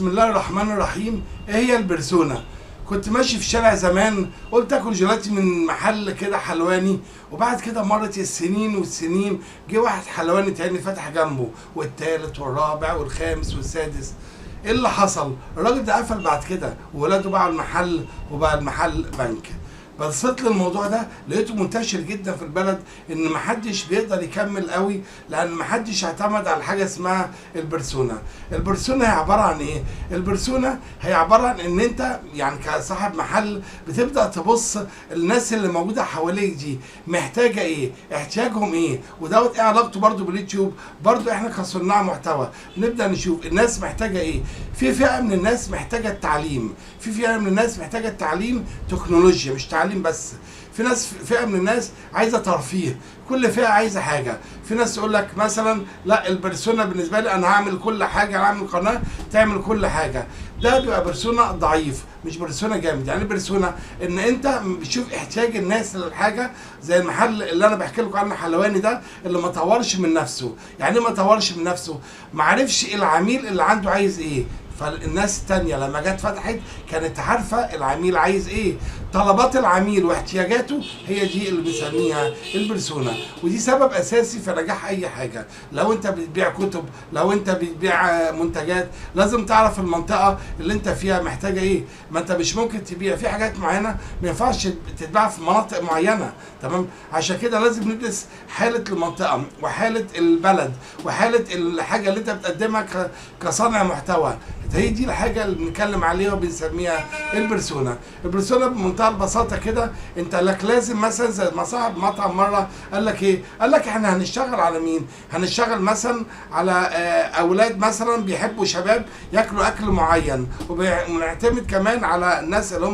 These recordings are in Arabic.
بسم الله الرحمن الرحيم. ايه هي البرسونا؟ كنت ماشي في شارع زمان، قلت اكل جيلاتي من محل كده حلواني، وبعد كده مرت السنين والسنين، جه واحد حلواني تاني فتح جنبه، والتالت والرابع والخامس والسادس. ايه اللي حصل؟ الراجل ده قفل بعد كده، وولاده باعوا المحل وبقى المحل بنك. بصيت للموضوع ده لقيته منتشر جدا في البلد، ان محدش بيقدر يكمل قوي، لان محدش اعتمد على حاجه اسمها البرسونا. البرسونا هي عباره عن ايه؟ البرسونا هي عباره عن ان انت يعني كصاحب محل بتبدا تبص الناس اللي موجوده حواليك دي محتاجه ايه؟ احتياجهم ايه؟ ودوت ايه علاقته برضو باليوتيوب؟ برضو احنا كصناع محتوى بنبدا نشوف الناس محتاجه ايه. في فئه من الناس محتاجه التعليم، في فئه من الناس محتاجه التعليم تكنولوجيا مش تعليم بس، في ناس فئه من الناس عايزه ترفيه، كل فئه عايزه حاجه. في ناس تقول لك مثلا لا البرسونا بالنسبه لي انا هعمل كل حاجه، انا هعمل قناه تعمل كل حاجه. ده بيبقى برسونا ضعيف مش برسونا جامد. يعني برسونا ان انت بتشوف احتياج الناس للحاجه، زي المحل اللي انا بحكي لكم عنه حلواني ده اللي ما طورش من نفسه. يعني ما طورش من نفسه، ما عرفش العميل اللي عنده عايز ايه. فالناس التانية لما جت فتحت كانت عارفة العميل عايز ايه، طلبات العميل واحتياجاته، هي دي اللي بنسميها البرسونا. ودي سبب اساسي في نجاح اي حاجة. لو انت بتبيع كتب، لو انت بتبيع منتجات، لازم تعرف المنطقة اللي انت فيها محتاجة ايه. ما انت مش ممكن تبيع في حاجات معينة ما ينفعش تتباع في مناطق معينة، تمام؟ عشان كده لازم ندرس حالة المنطقة وحالة البلد وحالة الحاجة اللي انت بتقدمها كصانع محتوى. هي دي الحاجة اللي بنتكلم عليها وبنسميها البرسونا. البرسونا بمنتهى البساطة كده، انت لك لازم مثلا زي ما صاحب مطعم مرة قال لك ايه؟ قال لك احنا هنشتغل على مين؟ هنشتغل مثلا على اولاد مثلا بيحبوا شباب ياكلوا اكل معين، ونعتمد كمان على الناس اللي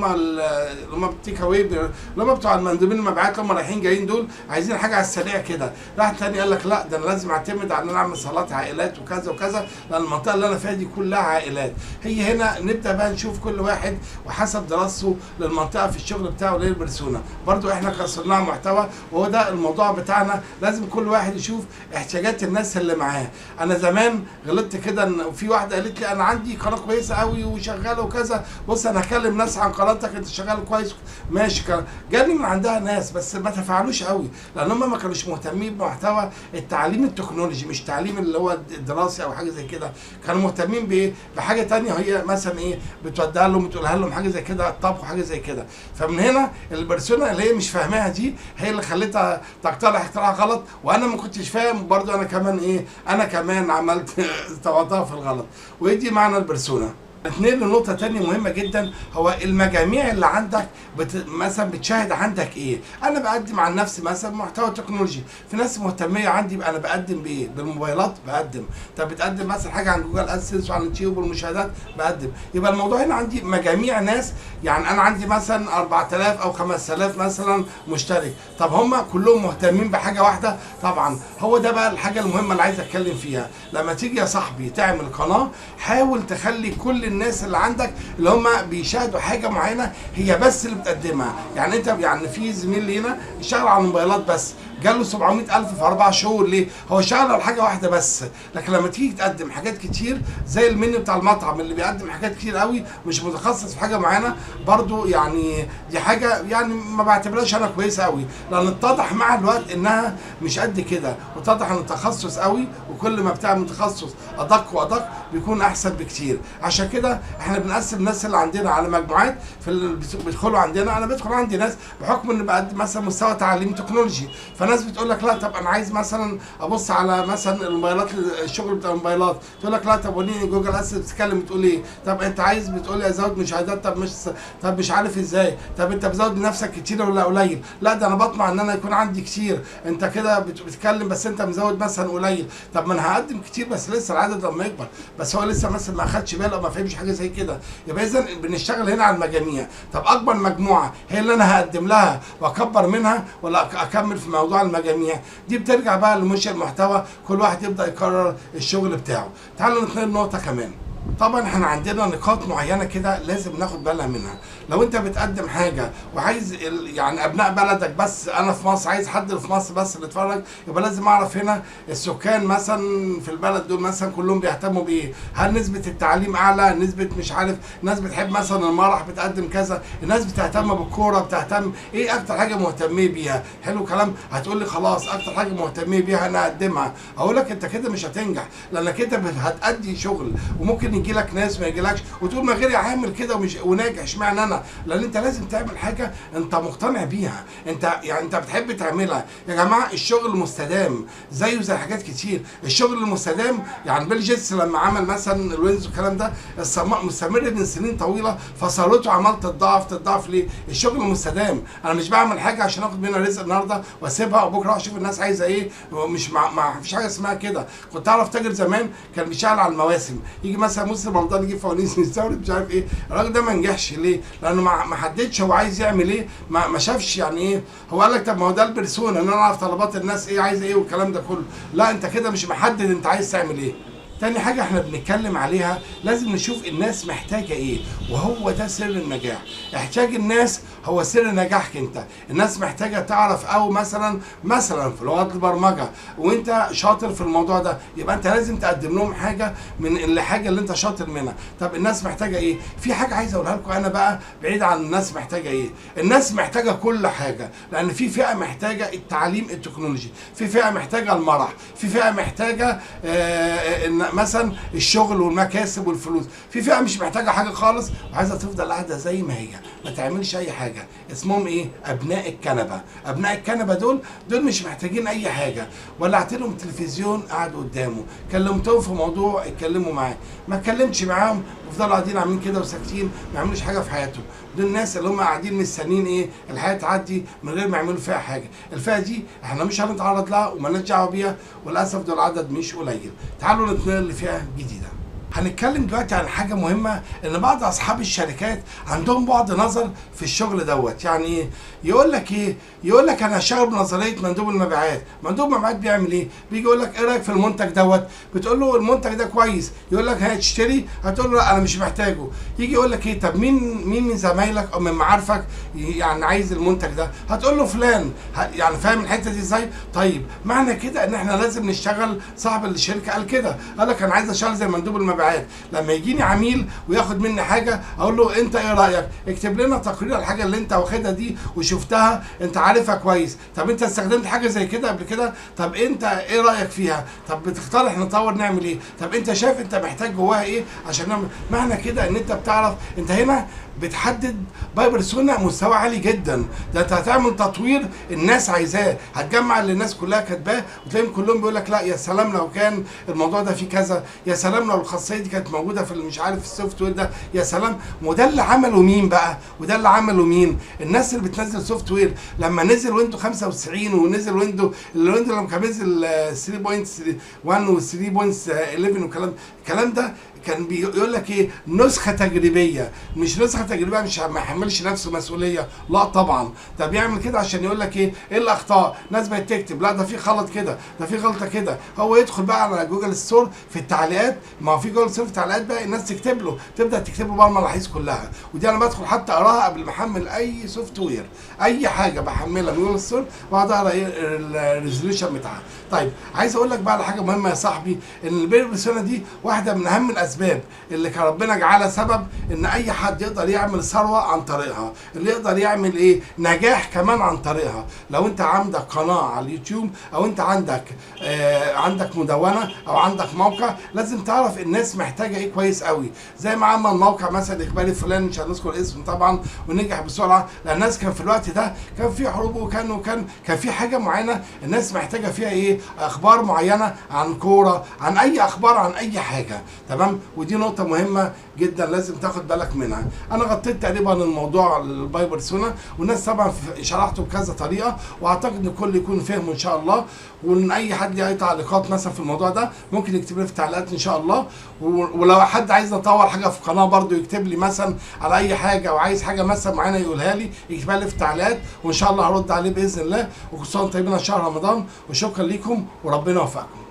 هم التيك اواي، اللي هم بتوع المندوبين المبيعات اللي هم رايحين جايين دول عايزين حاجة على السريع كده. راح تاني قال لك لا ده انا لازم اعتمد على ان انا اعمل صالات عائلات وكذا وكذا، لان المنطقة اللي انا فيها دي كلها عائلات. هي هنا نبدا بقى نشوف كل واحد وحسب دراسته للمنطقه في الشغل بتاعه ليه البرسونا. برضو احنا كصناع محتوى وهو ده الموضوع بتاعنا، لازم كل واحد يشوف احتياجات الناس اللي معاه. انا زمان غلطت كده، ان في واحده قالت لي انا عندي قناه كويسه قوي وشغاله وكذا، بص انا هكلم ناس عن قناتك انت شغال كويس ماشي. جاني من عندها ناس بس ما تفاعلوش قوي، لان هم ما كانوش مهتمين بمحتوى التعليم التكنولوجي، مش تعليم اللي هو الدراسي او حاجه زي كده. كانوا مهتمين بايه؟ بحاجه تانية، هي مثلا ايه بتوديها لهم بتقولها لهم حاجه زي كده، الطبخ وحاجه زي كده. فمن هنا البرسونا اللي هي مش فاهماها دي هي اللي خلتها تقترح اختراع غلط، وانا ما كنتش فاهم برضو. انا كمان ايه، انا كمان عملت توضيها في الغلط. ودي معنى البرسونا. اتنين لنقطة تانية مهمة جدا، هو المجاميع اللي عندك مثلا بتشاهد عندك ايه؟ انا بقدم عن نفسي مثلا محتوى تكنولوجي، في ناس مهتمية عندي انا بقدم بايه؟ بالموبايلات بقدم. طب بتقدم مثلا حاجة عن جوجل ادسنس وعن اليوتيوب والمشاهدات بقدم. يبقى الموضوع هنا عندي مجاميع ناس، يعني انا عندي مثلا 4000 او 5000 مثلا مشترك، طب هم كلهم مهتمين بحاجة واحدة؟ طبعا هو ده بقى الحاجة المهمة اللي عايز اتكلم فيها. لما تيجي يا صاحبي تعمل قناة، حاول تخلي كل الناس اللي عندك اللي هم بيشاهدوا حاجه معينه هي بس اللي بتقدمها. يعني انت يعني في زميل لينا اشتغل على الموبايلات بس، جاله 700,000 في 4 شهور. ليه؟ هو اشتغل على حاجه واحده بس. لكن لما تيجي تقدم حاجات كتير زي المنيو بتاع المطعم اللي بيقدم حاجات كتير قوي مش متخصص في حاجه معينه، برضو يعني دي حاجه يعني ما بعتبرهاش انا كويسه قوي، لان اتضح مع الوقت انها مش قد كده، واتضح ان التخصص قوي، وكل ما بتعمل تخصص ادق وادق بيكون احسن بكتير. عشان كده احنا بنقسم الناس اللي عندنا على مجموعات في بيدخلوا عندنا. انا بدخل عندي ناس بحكم ان بقدم مثلا مستوى تعليم تكنولوجي، فناس بتقول لك لا طب انا عايز مثلا ابص على مثلا الموبايلات، الشغل بتاع الموبايلات، تقول لك لا طب وريني جوجل ادسنس بتتكلم بتقول ايه. طب انت عايز بتقول لي ازود مشاهدات، طب مش عارف ازاي. طب انت بزود لنفسك كتير ولا قليل؟ لا ده انا بطمع ان انا يكون عندي كتير. انت كده بتتكلم بس انت مزود مثلا قليل. طب ما انا هقدم كتير بس لسه العدد لما يكبر، بس هو لسه مثلا ما اخدش باله او ما فهمش حاجه زي كده. يبقى اذا بنشتغل هنا على المجاميع. طب اكبر مجموعه هي اللي انا هقدم لها واكبر منها، ولا اكمل في موضوع المجاميع؟ دي بترجع بقى لمنشئ المحتوى، كل واحد يبدا يقرر الشغل بتاعه. تعالوا نتنقل نقطه كمان. طبعا احنا عندنا نقاط معينه كده لازم ناخد بالنا منها. لو انت بتقدم حاجه وعايز يعني ابناء بلدك بس، انا في مصر عايز حد في مصر بس اللي يتفرج، يبقى لازم اعرف هنا السكان مثلا في البلد دول مثلا كلهم بيهتموا بايه؟ هل نسبه التعليم اعلى؟ نسبه مش عارف، ناس بتحب مثلا المرح بتقدم كذا، الناس بتهتم بالكوره، بتهتم ايه اكتر حاجه مهتميه بيها؟ حلو كلام. هتقول لي خلاص اكتر حاجه مهتميه بيها انا اقدمها. اقول لك انت كده مش هتنجح، لانك انت هتأدي شغل وممكن يجي لك ناس ما يجيلكش وتقول ما غيري عامل كده ومش وناجح، اشمعنى انا؟ لان انت لازم تعمل حاجه انت مقتنع بيها، انت يعني انت بتحب تعملها. يا جماعه الشغل المستدام زيه زي حاجات كتير. الشغل المستدام يعني بيل جيتس لما عمل مثلا الويندوز والكلام ده مستمر من سنين طويله، فثروته عمال تتضاعف ليه؟ الشغل المستدام. انا مش بعمل حاجه عشان اخد منها رزق النهارده واسيبها وبكره اشوف الناس عايزه ايه. مش ما فيش حاجه اسمها كده. كنت اعرف تاجر زمان كان بيشتغل على المواسم، يجي مثلا موسم رمضان يجيب فوانيس يستورد مش عارف ايه. الراجل ده ما نجحش ليه؟ لانه ما حددش هو عايز يعمل ايه، ما شافش يعني ايه. هو قال لك طب ما هو ده البرسونا ان انا اعرف طلبات الناس ايه عايزه ايه والكلام ده كله. لا انت كده مش محدد انت عايز تعمل ايه. تاني حاجة احنا بنتكلم عليها لازم نشوف الناس محتاجة ايه، وهو ده سر النجاح. احتياج الناس هو سر نجاحك انت. الناس محتاجة تعرف، او مثلا في لغات البرمجة وانت شاطر في الموضوع ده، يبقى انت لازم تقدم لهم حاجة من الحاجة اللي انت شاطر منها. طب الناس محتاجة ايه؟ في حاجة عايز اقولها لكم انا بقى بعيد عن الناس محتاجة ايه. الناس محتاجة كل حاجة، لان في فئة محتاجة التعليم التكنولوجي، في فئة محتاجة المرح، في فئة محتاجة مثلا الشغل والمكاسب والفلوس، في فئه مش محتاجه حاجه خالص وعايزه تفضل قاعده زي ما هي ما تعملش اي حاجه. اسمهم ايه؟ ابناء الكنبه. ابناء الكنبه دول مش محتاجين اي حاجه. ولعت لهم تلفزيون قعدوا قدامه، كلمتهم في موضوع اتكلموا معاه، ما اتكلمتش معاهم وفضلوا قاعدين عاملين كده وساكتين ما يعملوش حاجه في حياتهم. دول الناس اللي هم قاعدين مستنيين ايه؟ الحياه تعدي من غير ما يعملوا فيها حاجه. الفئه دي احنا مش هنتعرض لها ومالناش دعوه بيها، وللاسف دول عدد مش قليل. تعالوا نتنقل لفئه جديده. هنتكلم دلوقتي عن حاجه مهمه، ان بعض اصحاب الشركات عندهم بعد نظر في الشغل دوت. يعني ايه؟ يقول لك ايه؟ يقول لك انا هشتغل بنظريه مندوب المبيعات. مندوب المبيعات بيعمل ايه؟ بيجي يقول لك ايه رايك في المنتج دوت؟ بتقول له المنتج ده كويس، يقول لك هتشتري؟ هتقول له لا انا مش محتاجه. يجي يقول لك ايه؟ طب مين من زمايلك او من معارفك يعني عايز المنتج ده؟ هتقول له فلان. يعني فاهم الحته دي ازاي؟ طيب معنى كده ان احنا لازم نشتغل. صاحب الشركه قال كده، قال لك انا عايز اشتغل زي مندوب المبيعات. لما يجيني عميل وياخد مني حاجه اقول له انت ايه رايك؟ اكتب لنا تقرير الحاجه اللي انت واخدها دي وشفتها انت عارفها كويس. طب انت استخدمت حاجه زي كده قبل كده؟ طب انت ايه رايك فيها؟ طب بتقترح نطور نعمل ايه؟ طب انت شايف انت محتاج جواها ايه عشان نعمل. معنى كده ان انت بتعرف انت هنا بتحدد باي بيرسونا مستوى عالي جدا. ده انت هتعمل تطوير الناس عايزاه، هتجمع اللي الناس كلها كاتباه وتلاقيهم كلهم بيقول لك لا يا سلام لو كان الموضوع ده فيه كذا، يا سلام لو الخاصيه دي كانت موجوده في مش عارف السوفت وير ده، يا سلام. وده اللي عمله مين بقى؟ وده اللي عمله مين؟ الناس اللي بتنزل سوفت وير. لما نزل ويندو 95 ونزل ويندو لما كان نزل 3.1 و 3.11 والكلام ده كان بيقول لك ايه؟ نسخه تجريبيه. مش نسخه تجريبيه مش ما يحملش نفسه مسؤوليه، لا طبعا. ده بيعمل كده عشان يقول لك ايه الاخطاء. ناس بقت تكتب لا ده في غلط كده، ده في غلطه كده. هو يدخل بقى على جوجل ستور في التعليقات، ما هو في جوجل ستور في التعليقات بقى الناس تكتب له، تبدا تكتب له بقى الملاحظ كلها. ودي انا بدخل حتى اقراها قبل ما احمل اي سوفت وير، اي حاجه بحملها من جوجل ستور واقعد اقرا ايه الريزوليوشن بتاعها. طيب عايز اقول لك بقى على حاجه مهمه يا صاحبي، ان البير بيرسونا دي واحده من اهم الاسباب اللي كان ربنا جعلها سبب ان اي حد يقدر يعمل ثروه عن طريقها، اللي يقدر يعمل ايه؟ نجاح كمان عن طريقها. لو انت عندك قناه على اليوتيوب او انت عندك مدونه او عندك موقع، لازم تعرف الناس محتاجه ايه كويس قوي. زي ما عمل موقع مثلا اخباري فلان، مش هنذكر اسمه طبعا، ونجح بسرعه لان الناس كان في الوقت ده كان في حروب وكان في حاجه معينه الناس محتاجه فيها ايه؟ اخبار معينه عن كوره، عن اي اخبار، عن اي حاجه. تمام؟ ودي نقطه مهمه جدا لازم تاخد بالك منها. انا غطيت تقريبا الموضوع الباي بيرسونا، والناس طبعا شرحته بكذا طريقه، واعتقد ان الكل يكون فاهمه ان شاء الله. وان اي حد ليه اي تعليقات مثلا في الموضوع ده ممكن يكتب لي في التعليقات ان شاء الله. ولو حد عايز نطور حاجه في القناه برده يكتب لي مثلا على اي حاجه، او عايز حاجه مثلا معينه يقولها لي يكتبها لي في التعليقات، وان شاء الله هرد عليه باذن الله. وكل سنه وانتم طيبين، شهر رمضان، وشكرا لكم وربنا يوفقكم.